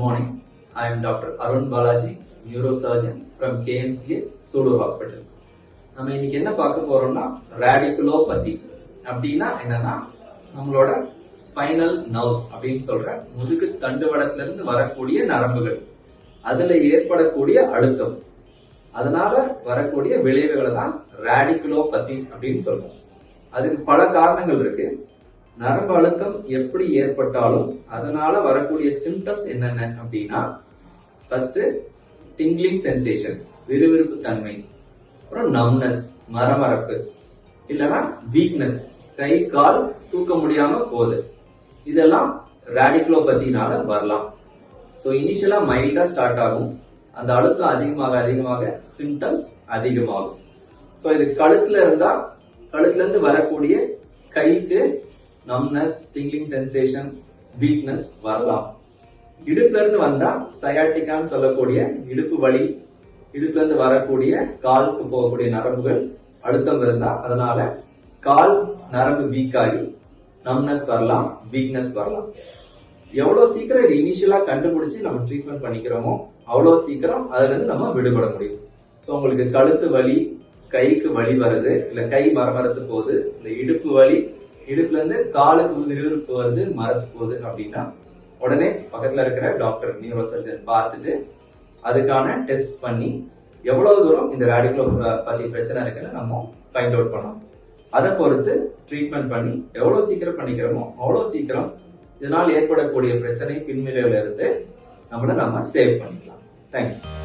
morning. I am Dr. Arun Balaji, neurosurgeon from KMCH Sodur Hospital. நம்ம இன்னைக்கு என்ன பார்க்க போறோம்னா ரேடிகுலோபதி அப்படின்னா என்னன்னா நம்மளோட ஸ்பைனல் நர்வ்ஸ் அப்படின்னு சொல்ற முதுகு தண்டுவடத்துல இருந்து வரக்கூடிய நரம்புகள், அதுல ஏற்படக்கூடிய அழுத்தம், அதனால வரக்கூடிய விளைவுகளை தான் ரேடிகுலோபதி அப்படின்னு சொல்றோம். அதுக்கு பல காரணங்கள் இருக்கு. நரம்பு அழுத்தம் எப்படி ஏற்பட்டாலும் அதனால வரக்கூடிய சிம்டம்ஸ் என்னென்ன அப்படின்னா, ஃபர்ஸ்ட் டிங்லிங் சென்சேஷன், விறுவிறுப்பு தன்மை, அப்புறம் நம்னஸ், மரமரப்பு, இல்லைன்னா வீக்னஸ், கை கால் தூக்க முடியாம போகுது. இதெல்லாம் ரேடிகுலோபதினால வரலாம். ஸோ இனிஷியலா மைல்டா ஸ்டார்ட் ஆகும், அந்த அழுத்தம் அதிகமாக அதிகமாக சிம்டம்ஸ் அதிகமாகும். ஸோ இது கழுத்துல இருந்து வரக்கூடிய கைக்கு நம்னஸ், டிங்லிங் சென்சேஷன், வீக்னஸ் வரலாம். இடுப்புல இருந்து வந்தா சயாட்டிக்கான்னு சொல்லக்கூடிய இடுப்பு வலி, இடுப்புல இருந்து வரக்கூடிய காலுக்கு போகக்கூடிய நரம்புகள் அழுத்தம் இருந்தா அதனால கால் நரம்பு வீக் ஆகி நம்னஸ் வரலாம், வீக்னஸ் வரலாம். எவ்வளவு சீக்கிரம் இது இனிஷியலா கண்டுபிடிச்சு நம்ம ட்ரீட்மெண்ட் பண்ணிக்கிறோமோ அவ்வளவு சீக்கிரம் அதுல இருந்து நம்ம விடுபட முடியும். ஸோ உங்களுக்கு கழுத்து வலி, கைக்கு வலி வருது, இல்ல கை மரமரத்து போகுது, இல்ல இடுப்பு வலி, இடுப்புல இருந்து காலுக்கு விறுவிறுப்பு வருது, மரத்து போகுது அப்படின்னா உடனே பக்கத்துல இருக்கிற டாக்டர் நியூரோசர்ஜன் பார்த்துட்டு அதுக்கான டெஸ்ட் பண்ணி எவ்வளவு தூரம் இந்த ரேடிகுலோபதி பிரச்சனை இருக்குன்னு நம்ம ஃபைண்ட் அவுட் பண்ணோம். அதை பொறுத்து ட்ரீட்மெண்ட் பண்ணி எவ்வளவு சீக்கிரம் பண்ணிக்கிறோமோ அவ்வளவு சீக்கிரம் இதனால் ஏற்படக்கூடிய பிரச்சனை பின்விளைவுல இருந்து நம்ம சேவ் பண்ணிக்கலாம். தேங்க்யூ.